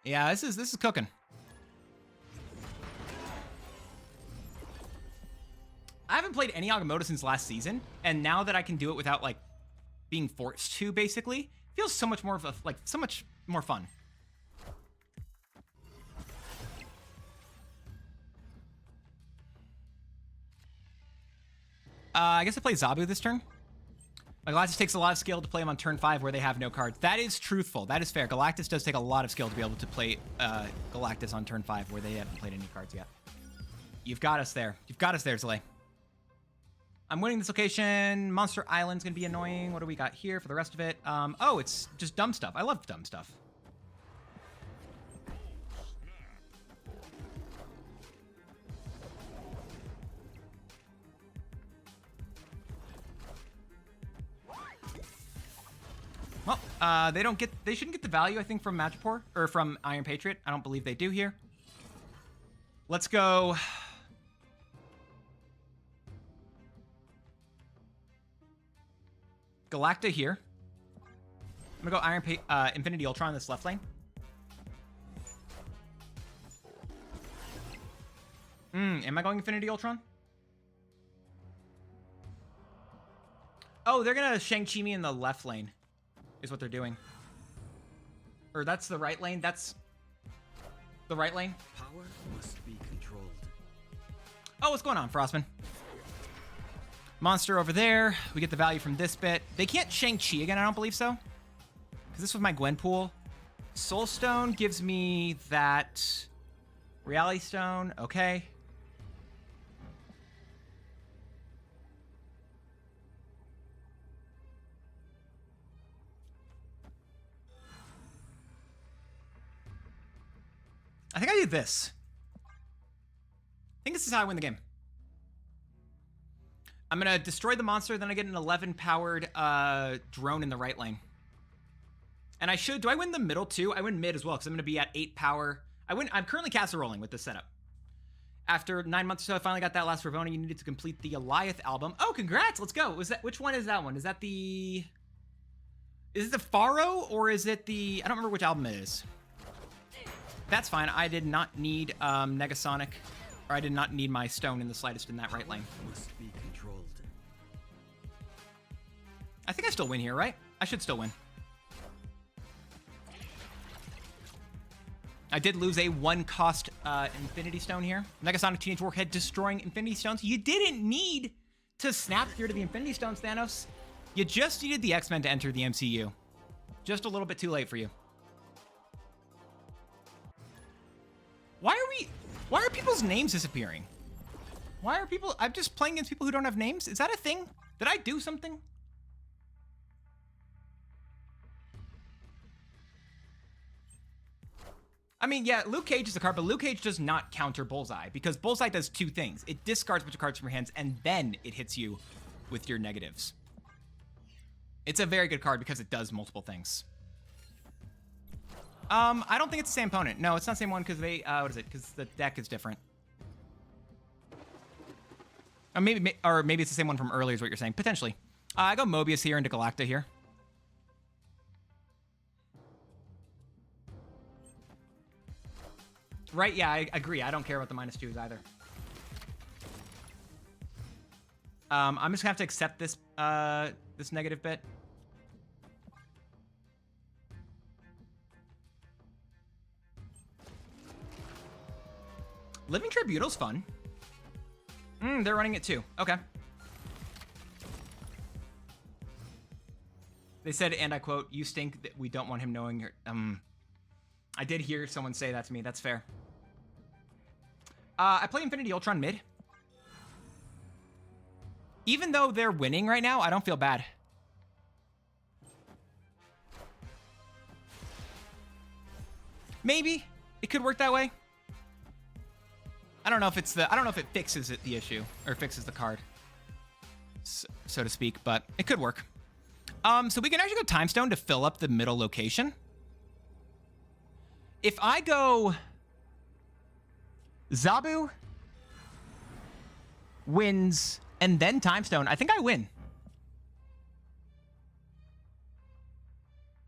Yeah, this is cooking. I haven't played any Agamotto since last season, and now that I can do it without like being forced to, basically, feels so much more of a, like, so much more fun. I guess I play Zabu this turn. Like, Galactus takes a lot of skill to play him on turn 5 where they have no cards. That is truthful. That is fair. Galactus does take a lot of skill to be able to play Galactus on turn 5 where they haven't played any cards yet. You've got us there. You've got us there, Zlay. I'm winning this location. Monster Island's going to be annoying. What do we got here for the rest of it? Oh, it's just dumb stuff. I love dumb stuff. Well, they shouldn't get the value, I think, from Magipore, or from Iron Patriot. I don't believe they do here. Let's go. Galacta here. I'm gonna go Infinity Ultron this left lane. Am I going Infinity Ultron? Oh, they're gonna Shang-Chi me in the left lane, is what they're doing. Or that's the right lane. That's the right lane. Power must be controlled. Oh, what's going on, Frostman? Monster over there. We get the value from this bit. They can't Shang-Chi again, I don't believe so. Because this was my Gwen pool. Soulstone gives me that Reality Stone. Okay. I think I do this. I think this is how I win the game. I'm going to destroy the monster, then I get an 11-powered drone in the right lane. And I should... Do I win the middle, too? I win mid as well, because I'm going to be at 8 power. I'm currently castle rolling with this setup. After 9 months or so, I finally got that last Ravona you needed to complete the Goliath album. Oh, congrats! Let's go! Which one is that one? Is that the... Is it the Pharaoh, or is it the... I don't remember which album it is. That's fine. I did not need Negasonic, or I did not need my stone in the slightest in that right lane. Must be controlled. I think I still win here, right? I should still win. I did lose a 1-cost Infinity Stone here. Negasonic Teenage Warhead destroying Infinity Stones. You didn't need to snap here to the Infinity Stones, Thanos. You just needed the X-Men to enter the MCU. Just a little bit too late for you. Why are people's names disappearing? Why are people... I'm just playing against people who don't have names? Is that a thing? Did I do something? I mean, yeah, Luke Cage is a card, but Luke Cage does not counter Bullseye, because Bullseye does 2 things. It discards a bunch of cards from your hands, and then it hits you with your negatives. It's a very good card because it does multiple things. I don't think it's the same opponent. No, it's not the same one because they, what is it? Because the deck is different. Maybe it's the same one from earlier is what you're saying. Potentially. I go Mobius here into Galacta here. Right, yeah, I agree. I don't care about the -2s either. I'm just gonna have to accept this, this negative bit. Living Tribunal's fun. They're running it too. Okay. They said, and I quote, "You stink that we don't want him knowing your..." I did hear someone say that to me. That's fair. I play Infinity Ultron mid. Even though they're winning right now, I don't feel bad. Maybe it could work that way. I don't know if it's the... I don't know if it fixes the issue or fixes the card, so to speak, but it could work. So we can actually go Time Stone to fill up the middle location. If I go Zabu wins and then Time Stone, I think I win.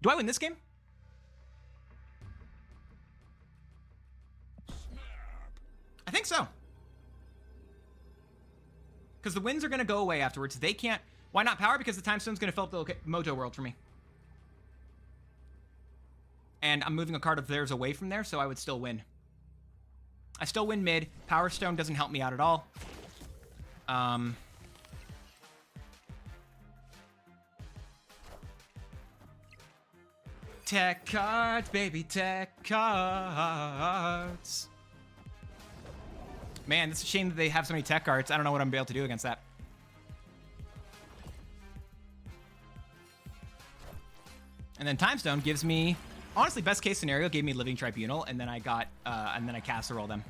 Do I win this game? think so. Because the winds are going to go away afterwards. They can't... Why not power? Because the time stone's going to fill up the mojo world for me. And I'm moving a card of theirs away from there, so I would still win. I still win mid. Power stone doesn't help me out at all. Tech cards, baby, tech cards. Man, it's a shame that they have so many tech cards. I don't know what I'm going to be able to do against that. And then Time Stone gives me, honestly, best case scenario, gave me Living Tribunal, and then I got, and then I casserole them.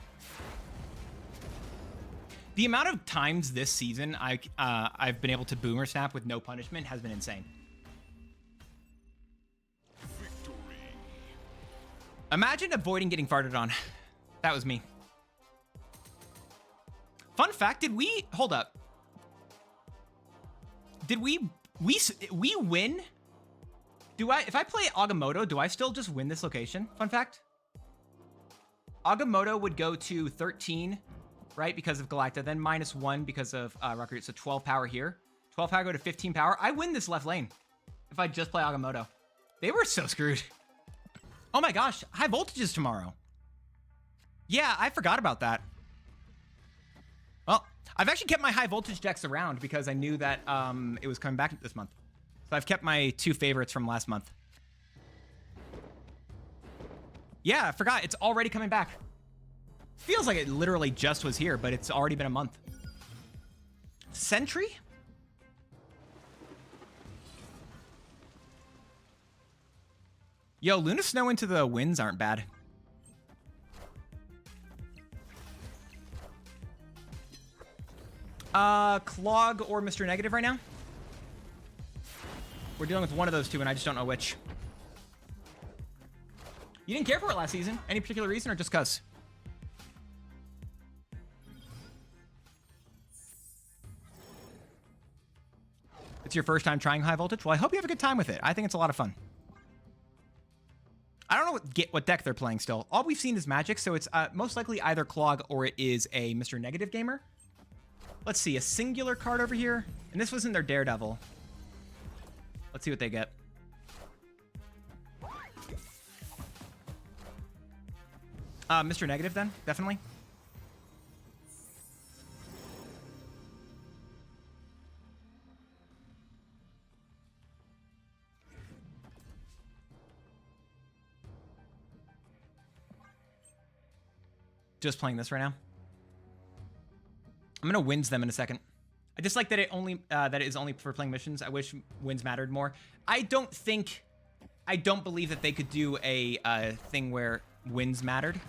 The amount of times this season I've been able to Boomer Snap with no punishment has been insane. Victory. Imagine avoiding getting farted on. That was me. Fun fact, did we, hold up. Did we win? If I play Agamotto, do I still just win this location? Fun fact. Agamotto would go to 13, right? Because of Galacta, then -1 because of Rocket. So 12 power here. 12 power go to 15 power. I win this left lane if I just play Agamotto. They were so screwed. Oh my gosh, high voltages tomorrow. Yeah, I forgot about that. Well, I've actually kept my high voltage decks around because I knew that it was coming back this month. So I've kept my 2 favorites from last month. Yeah, I forgot. It's already coming back. Feels like it literally just was here, but it's already been a month. Sentry? Yo, Luna Snow into the winds aren't bad. Clog or Mr. Negative right now? We're dealing with one of those two, and I just don't know which. You didn't care for it last season? Any particular reason, or just cuz? It's your first time trying high voltage? Well, I hope you have a good time with it. I think it's a lot of fun. I don't know what deck they're playing still. All we've seen is Magic, so it's most likely either Clog or it is a Mr. Negative gamer. Let's see, a singular card over here. And this wasn't their Daredevil. Let's see what they get. Mr. Negative then, definitely. Just playing this right now. I'm gonna wins them in a second. I just like that it is only for playing missions. I wish wins mattered more. I don't believe that they could do a thing where wins mattered.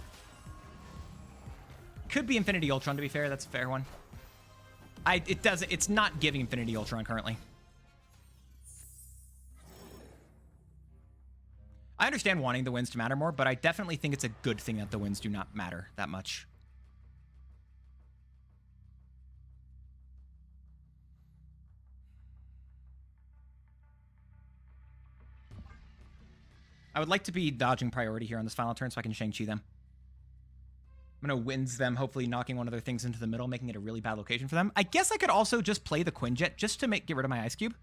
Could be Infinity Ultron, to be fair. That's a fair one. It's not giving Infinity Ultron currently. I understand wanting the wins to matter more, but I definitely think it's a good thing that the wins do not matter that much. I would like to be dodging priority here on this final turn so I can Shang-Chi them. I'm going to wins them, hopefully knocking one of their things into the middle, making it a really bad location for them. I guess I could also just play the Quinjet just to get rid of my Ice Cube.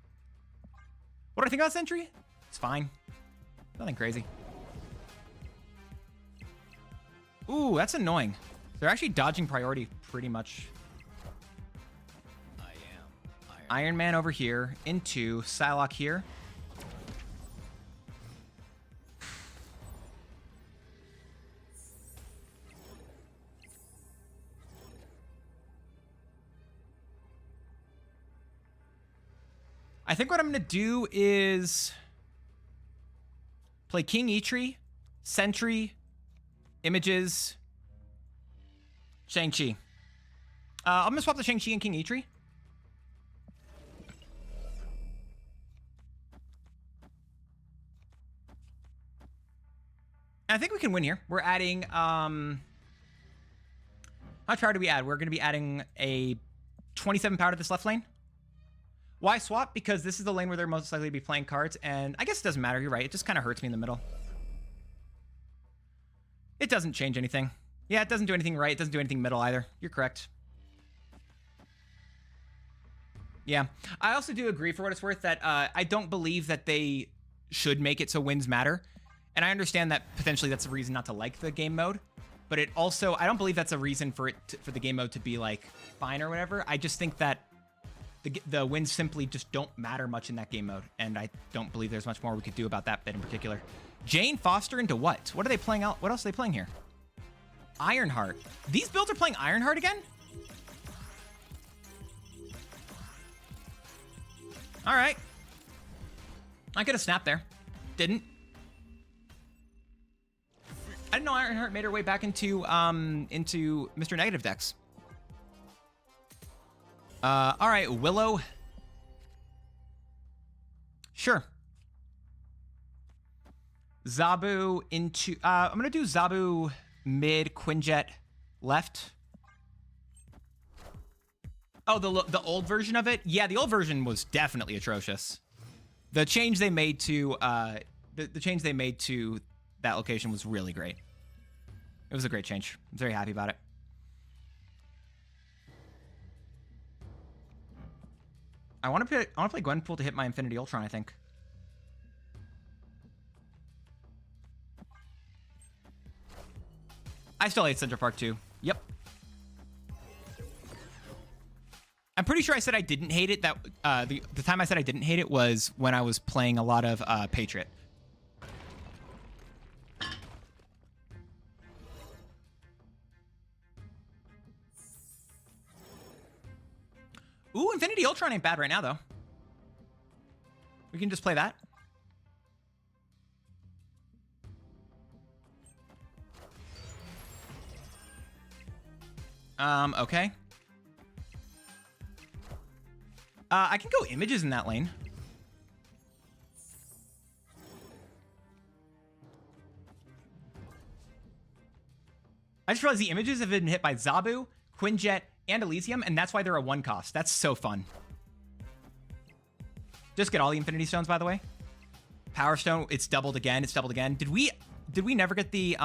What do I think about Sentry? It's fine. Nothing crazy. Ooh, that's annoying. They're actually dodging priority pretty much. I am Iron Man over here, into Psylocke here. I think what I'm going to do is play King Eitri, Sentry, Images, Shang-Chi. I'm going to swap the Shang-Chi and King Eitri. I think we can win here. We're adding, how much power do we add? We're going to be adding a 27 power to this left lane. Why swap? Because this is the lane where they're most likely to be playing cards, and I guess it doesn't matter. You're right. It just kind of hurts me in the middle. It doesn't change anything. Yeah, it doesn't do anything right. It doesn't do anything middle either. You're correct. Yeah. I also do agree, for what it's worth, that I don't believe that they should make it so wins matter. And I understand that potentially that's a reason not to like the game mode. But it also, I don't believe that's a reason for for the game mode to be like fine or whatever. I just think that the wins simply just don't matter much in that game mode. And I don't believe there's much more we could do about that bit in particular. Jane Foster into what? What are they playing out? What else are they playing here? Ironheart. These builds are playing Ironheart again? All right. I could have snapped there. Didn't. I didn't know Ironheart made her way back into Mr. Negative decks. All right, Willow. Sure. Zabu into... I'm going to do Zabu mid, Quinjet left. Oh, the old version of it? Yeah, the old version was definitely atrocious. The change they made to... the change they made to that location was really great. It was a great change. I'm very happy about it. I want to play Gwenpool to hit my Infinity Ultron, I think. I still hate Central Park too. Yep. I'm pretty sure I said I didn't hate it. That the time I said I didn't hate it was when I was playing a lot of Patriot. Ooh, Infinity Ultron ain't bad right now, though. We can just play that. Okay. I can go images in that lane. I just realized the images have been hit by Zabu, Quinjet, and Elysium, and that's why they're a 1 cost. That's so fun. Just get all the Infinity Stones, by the way. Power Stone, it's doubled again. It's doubled again. Did we never get the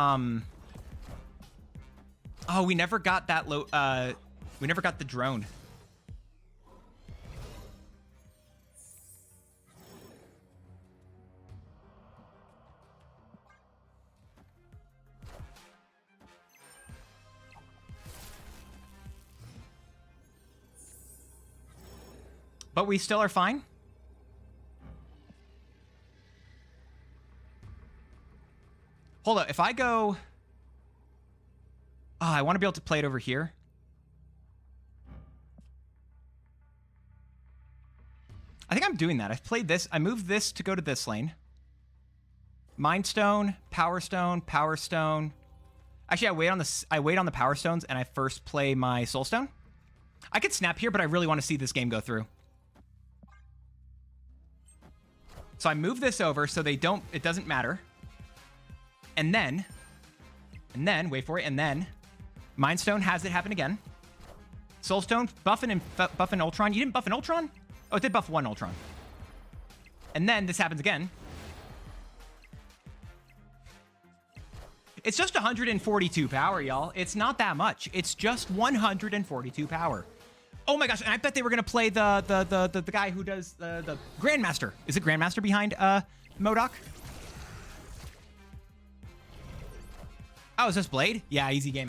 Oh, we never got that we never got the drone. But we still are fine. Hold up, if I go... Oh, I want to be able to play it over here. I think I'm doing that. I've played this. I moved this to go to this lane. Mind Stone, Power Stone, Power Stone. Actually, I wait on the Power Stones and I first play my Soul Stone. I could snap here, but I really want to see this game go through. So I move this over so it doesn't matter. And then, wait for it, and then Mind Stone has it happen again. Soul Stone, buff an Ultron. You didn't buff an Ultron? Oh, it did buff 1 Ultron. And then this happens again. It's just 142 power, y'all. It's not that much. It's just 142 power. Oh my gosh, and I bet they were gonna play the guy who does the Grandmaster. Is it Grandmaster behind MODOK? Oh, is this Blade? Yeah, easy game.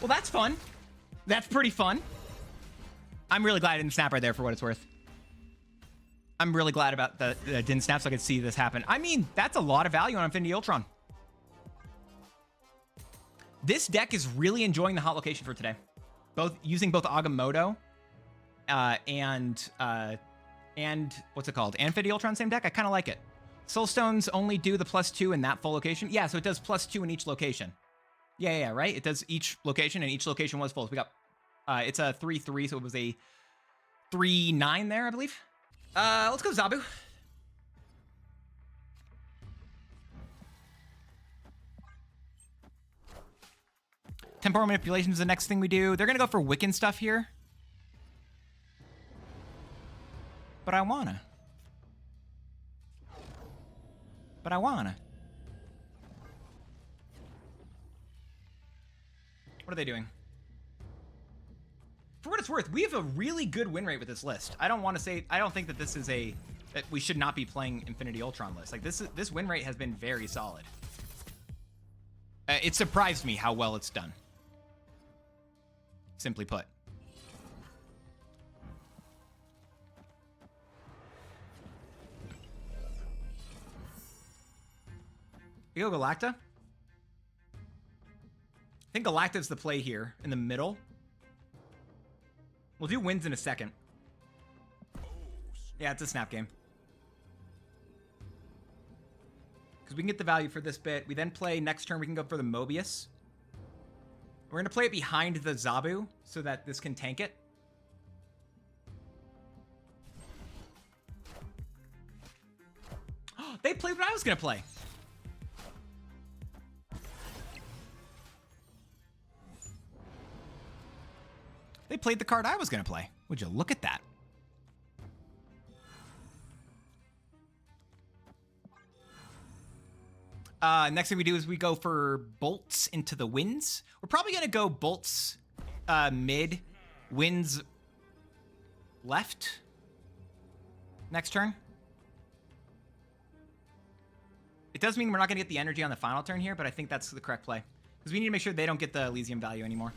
Well, that's fun. That's pretty fun. I'm really glad I didn't snap right there for what it's worth. I'm really glad about that I didn't snap so I could see this happen. I mean, that's a lot of value on Infinity Ultron. This deck is really enjoying the hot location for today. Using both Agamotto and what's it called? Infinity Ultron, same deck. I kind of like it. Soulstones only do the +2 in that full location. Yeah, so it does +2 in each location. Yeah, right? It does each location, and each location was full. So we got, it's a 3-3, so it was a 3-9 there, I believe. Let's go Zabu. Temporal manipulation is the next thing we do. They're going to go for Wiccan stuff here. But I wanna. What are they doing? For what it's worth, we have a really good win rate with this list. I don't want to say, I don't think that this is that we should not be playing Infinity Ultron list. Like this win rate has been very solid. It surprised me how well it's done. Simply put. You go Galacta? I think Galacta's the play here in the middle. We'll do wins in a second. Yeah, it's a snap game. Because we can get the value for this bit. We then play next turn, we can go for the Mobius. We're going to play it behind the Zabu so that this can tank it. They played what I was going to play. They played the card I was going to play. Would you look at that? Next thing we do is we go for bolts into the winds. We're probably going to go bolts mid, winds left next turn. It does mean we're not going to get the energy on the final turn here, but I think that's the correct play. Because we need to make sure they don't get the Elysium value anymore.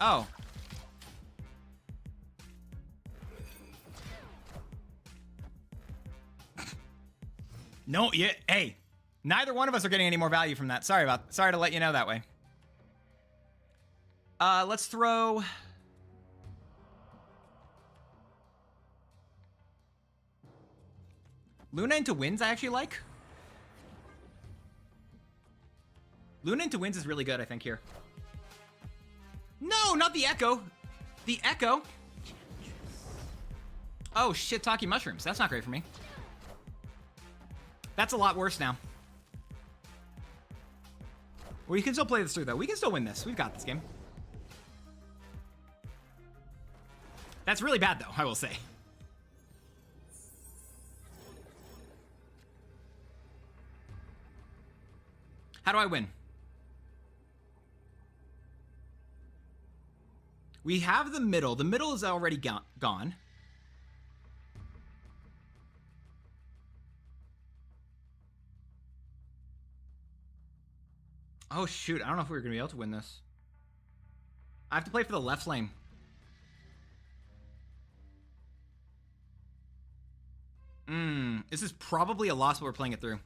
Oh. No, yeah, hey. Neither one of us are getting any more value from that. Sorry to let you know that way. Let's throw Luna into Winds I actually like. Luna into Winds is really good, I think, here. No, not the Echo. The Echo. Oh, shit-talkie mushrooms. That's not great for me. That's a lot worse now. We can still play this through, though. We can still win this. We've got this game. That's really bad, though, I will say. How do I win? We have the middle. The middle is already gone. Oh, shoot. I don't know if we're going to be able to win this. I have to play for the left lane. This is probably a loss, but we're playing it through.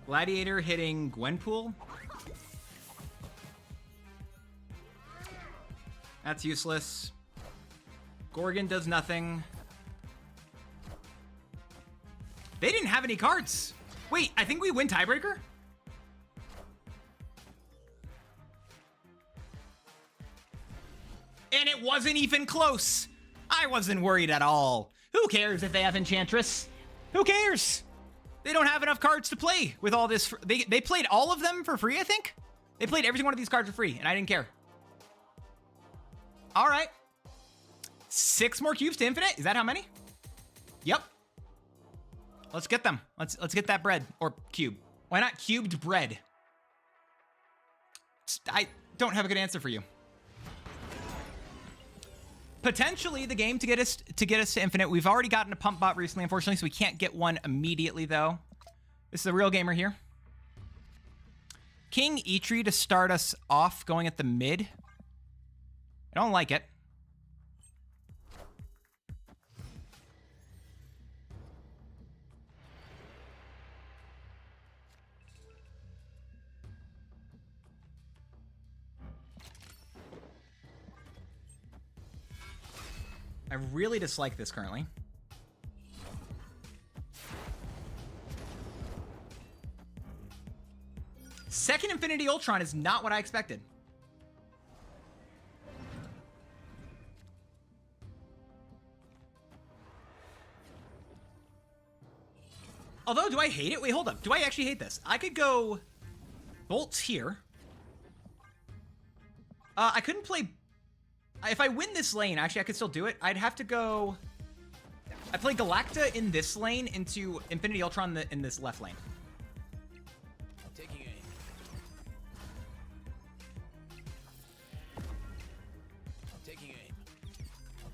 Gladiator hitting Gwenpool. That's useless. Gorgon does nothing. They didn't have any cards. Wait, I think we win tiebreaker? And it wasn't even close. I wasn't worried at all. Who cares if they have Enchantress? Who cares? They don't have enough cards to play with all this. They played all of them for free, I think? They played every one of these cards for free, and I didn't care. All right. 6 more cubes to infinite? Is that how many? Yep. Let's get them. Let's get that bread. Or cube. Why not cubed bread? I don't have a good answer for you. Potentially the game to get us to infinite. We've already gotten a pump bot recently, unfortunately, so we can't get one immediately, though. This is a real gamer here. King Eitri to start us off going at the mid. I don't like it. I really dislike this currently. Second Infinity Ultron is not what I expected. Although, do I hate it? Wait, hold up. Do I actually hate this? I could go bolts here. I couldn't play If I win this lane, actually, I could still do it. I'd have to go... I play Galacta in this lane into Infinity Ultron in this left lane. Taking aim. Taking aim.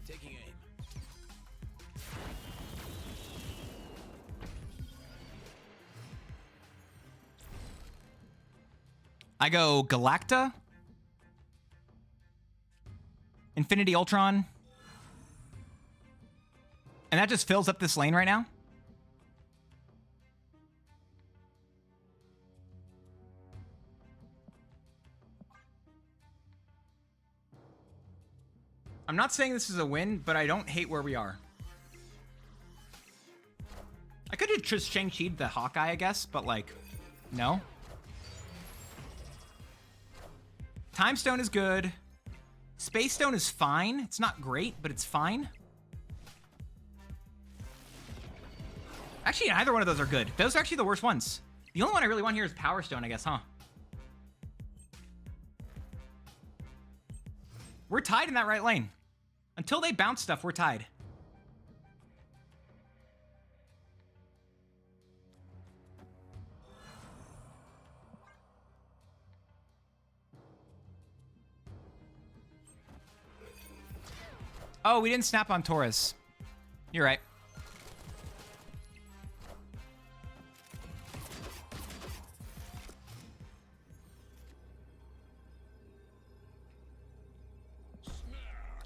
Taking aim. I go Galacta, Infinity Ultron, and that just fills up this lane right now. I'm not saying this is a win, but I don't hate where we are. I could have just Shang-Chi'd the Hawkeye, I guess, but like, no. Time Stone is good. Space Stone is fine. It's not great, but it's fine. Actually, neither one of those are good. Those are actually the worst ones. The only one I really want here is Power Stone, I guess, huh? We're tied in that right lane. Until they bounce stuff, we're tied. Oh, we didn't snap on Taurus. You're right.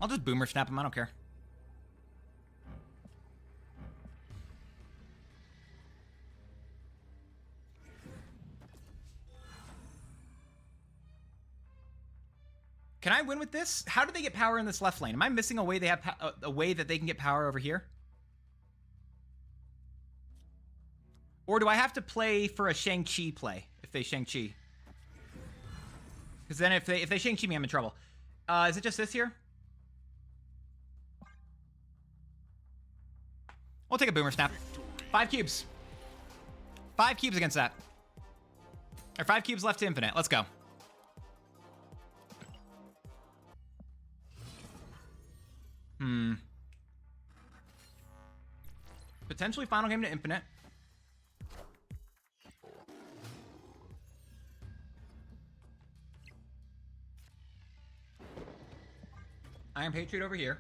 I'll just boomer snap him. I don't care. Can I win with this? How do they get power in this left lane? Am I missing a way they have a way that they can get power over here? Or do I have to play for a Shang-Chi play if they Shang-Chi? Because then if they Shang-Chi me, I'm in trouble. Is it just this here? We'll take a boomer snap. 5 cubes. 5 cubes against that. Or 5 cubes left to infinite. Let's go. Potentially final game to infinite. Iron Patriot over here.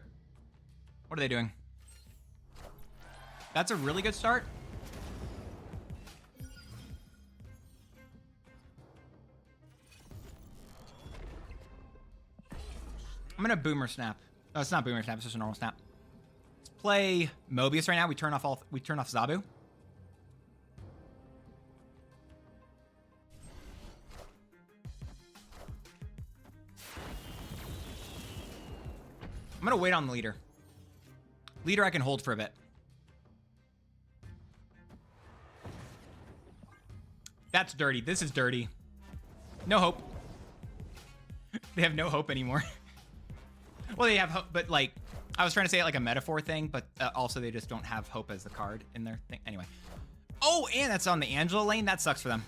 What are they doing? That's a really good start. I'm gonna boomer snap. Oh, it's not boomer snap, it's just a normal snap. Let's play Mobius right now. We turn off Zabu. I'm gonna wait on the leader. Leader I can hold for a bit. That's dirty. This is dirty. No hope. They have no hope anymore. Well, they have hope, but like, I was trying to say it like a metaphor thing, but also they just don't have hope as the card in their thing. Anyway. Oh, and that's on the Angela lane. That sucks for them.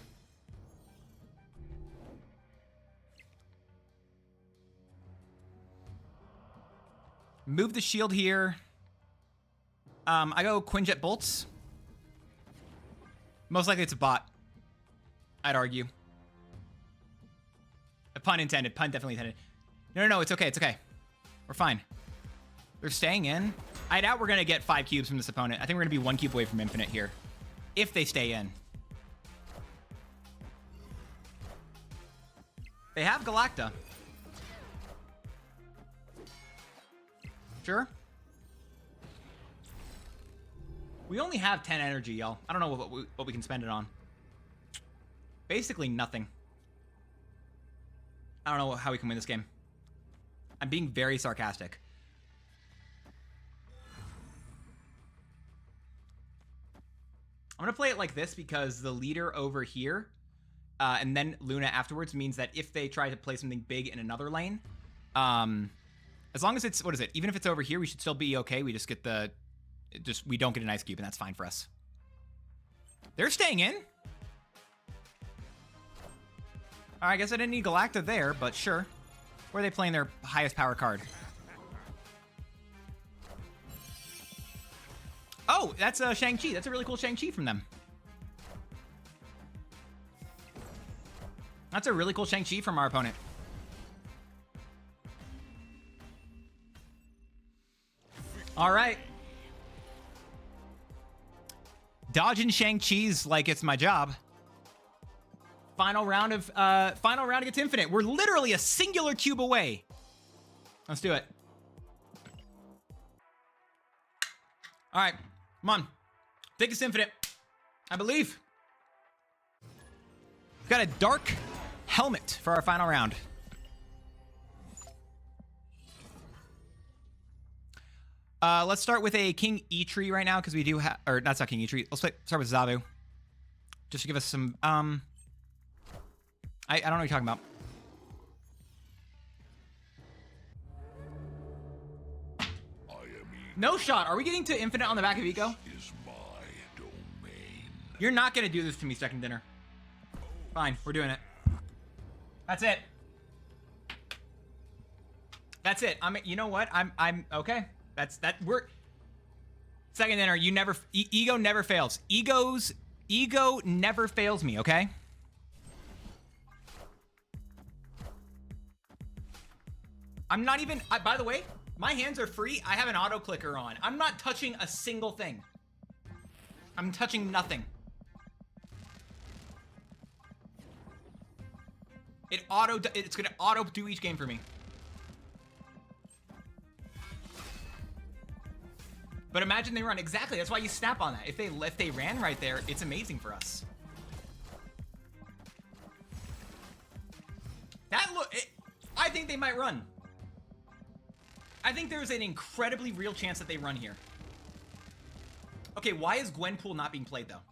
Move the shield here. I go Quinjet Bolts. Most likely it's a bot. I'd argue. A pun intended. Pun definitely intended. No, it's okay. It's okay. We're fine. They're staying in. I doubt we're going to get 5 cubes from this opponent. I think we're going to be 1 cube away from infinite here. If they stay in. They have Galacta. Sure. We only have 10 energy, y'all. I don't know what we can spend it on. Basically nothing. I don't know how we can win this game. I'm being very sarcastic. I'm going to play it like this because the leader over here and then Luna afterwards means that if they try to play something big in another lane, as long as it's, what is it? Even if it's over here, we should still be okay. We just get we don't get an ice cube, and that's fine for us. They're staying in. All right, I guess I didn't need Galacta there, but sure. Where are they playing their highest power card? Oh, that's Shang-Chi. That's a really cool Shang-Chi from them. That's a really cool Shang-Chi from our opponent. All right. Dodging Shang-Chi's like it's my job. Final round against Infinite. We're literally a singular cube away. Let's do it. All right, come on. Take us Infinite. I believe. We've got a dark helmet for our final round. Let's start with a King E-Tree right now because we do have, or that's not King E-Tree. Let's start with Zabu, just to give us some. I don't know what you're talking about. No shot. Are we getting to Infinite on the back of Eco? Is my domain. You're not gonna do this to me, second dinner. Fine, we're doing it. That's it. That's it. You know what? I'm okay. We're second dinner. You never ego never fails. Ego never fails me, okay? I'm not even by the way, my hands are free. I have an auto clicker on. I'm not touching a single thing. I'm touching nothing. It's gonna auto do each game for me. But imagine they run. Exactly, that's why you snap on that. If they ran right there, it's amazing for us. I think they might run. I think there's an incredibly real chance that they run here. Okay, why is Gwenpool not being played though?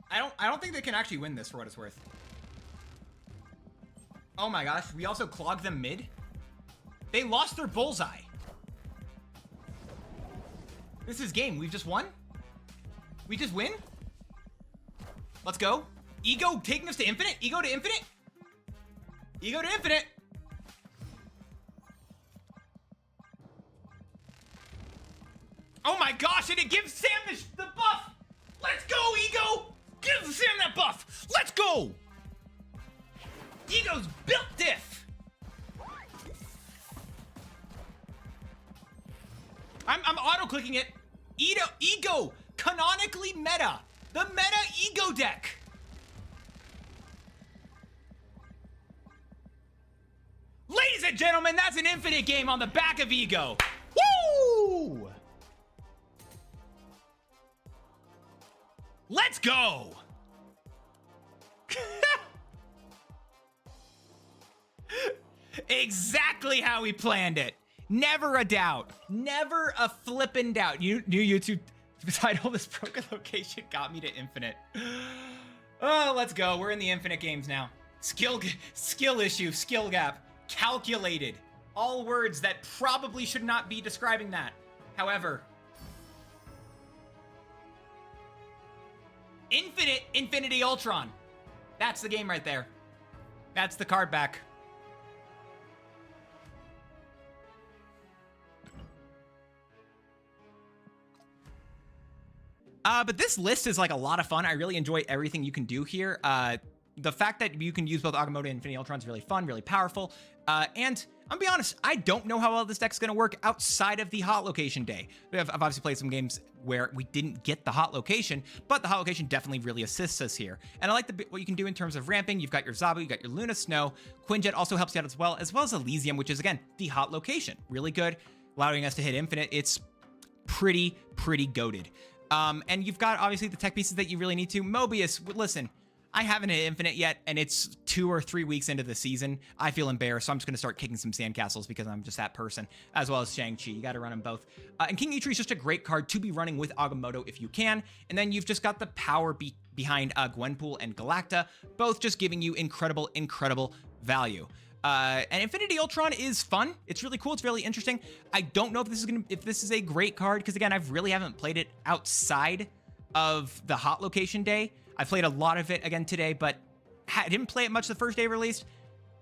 I don't think they can actually win this for what it's worth. Oh my gosh, we also clogged them mid. They lost their bullseye. This is game. We've just won? We just win? Let's go. Ego taking us to Infinite? Ego to Infinite? Ego to Infinite. Oh my gosh, and it gives Sam the buff. Let's go, Ego. Give Sam that buff. Let's go. Ego's built diff. I'm auto-clicking it. Ego, canonically meta. The meta Ego deck. Ladies and gentlemen, that's an Infinite game on the back of Ego. Woo! Let's go. Exactly how we planned it. Never a doubt. Never a flippin' doubt. New YouTube title, this broken location got me to Infinite. Oh, let's go. We're in the Infinite games now. Skill issue, skill gap, calculated. All words that probably should not be describing that. However, Infinity Ultron. That's the game right there. That's the card back. But this list is like a lot of fun. I really enjoy everything you can do here. The fact that you can use both Agamotto and Infinity Ultron is really fun, really powerful. And I'm gonna be honest, I don't know how well this deck's gonna work outside of the hot location day. I've obviously played some games where we didn't get the hot location, but the hot location definitely really assists us here. And I like what you can do in terms of ramping. You've got your Zabu, you've got your Luna Snow. Quinjet also helps you out as well as Elysium, which is again, the hot location. Really good, allowing us to hit Infinite. It's pretty goated. And you've got obviously the tech pieces that you really need to. Mobius, listen, I haven't hit Infinite yet, and it's 2 or 3 weeks into the season. I feel embarrassed, so I'm just going to start kicking some sandcastles because I'm just that person, as well as Shang-Chi. You got to run them both. And King E-Tree is just a great card to be running with Agamotto if you can. And then you've just got the power behind Gwenpool and Galacta, both just giving you incredible value. And Infinity Ultron is fun. It's really cool. It's really interesting. I don't know if this is a great card because again, I really haven't played it outside of the hot location day. I played a lot of it again today, but I didn't play it much the first day released.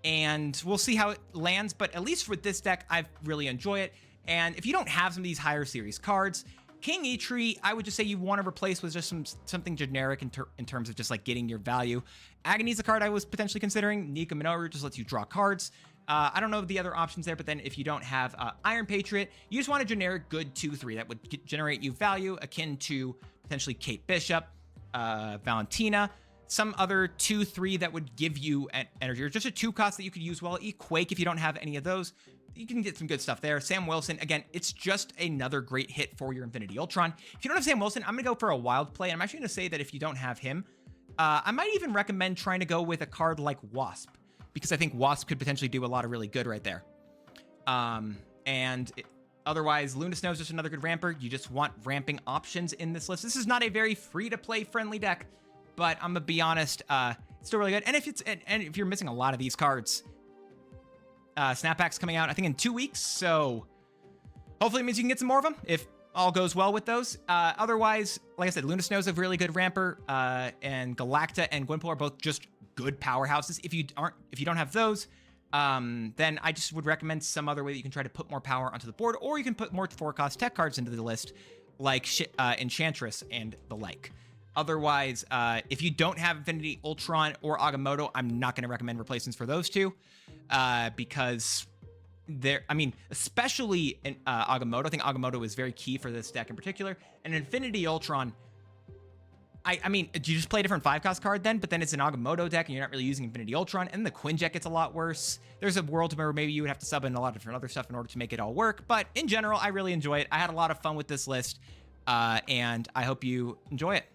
and we'll see how it lands. But at least with this deck, I really enjoy it. And if you don't have some of these higher series cards, King Eitri, I would just say you want to replace with just something generic in terms of just like getting your value. Agony's a card I was potentially considering. Nika Minoru just lets you draw cards. I don't know the other options there, but then if you don't have Iron Patriot, you just want a generic good 2-3 that would generate you value akin to potentially Kate Bishop, Valentina, some other 2-3 that would give you an energy, or just a 2 cost that you could use well. Quake if you don't have any of those. You can get some good stuff there. Sam Wilson, again, it's just another great hit for your Infinity Ultron. If you don't have Sam Wilson, I'm going to go for a wild play. I'm actually going to say that if you don't have him, I might even recommend trying to go with a card like Wasp, because I think Wasp could potentially do a lot of really good right there. Otherwise, Luna Snow is just another good ramper. You just want ramping options in this list. This is not a very free-to-play friendly deck, but I'm going to be honest, it's still really good. And if you're missing a lot of these cards, Snapback's coming out, I think, in 2 weeks, so hopefully it means you can get some more of them if all goes well with those. Otherwise, like I said, Luna Snow's a really good ramper, and Galacta and Gwynpool are both just good powerhouses. If you don't have those, then I just would recommend some other way that you can try to put more power onto the board, or you can put more 4-cost tech cards into the list, like Enchantress and the like. Otherwise, if you don't have Infinity Ultron or Agamotto, I'm not going to recommend replacements for those two, because especially in Agamotto. I think Agamotto is very key for this deck in particular. And Infinity Ultron, do you just play a different 5-cost card then? But then it's an Agamotto deck and you're not really using Infinity Ultron, and the Quinjet gets a lot worse. There's a world where maybe you would have to sub in a lot of different other stuff in order to make it all work. But in general, I really enjoy it. I had a lot of fun with this list, and I hope you enjoy it.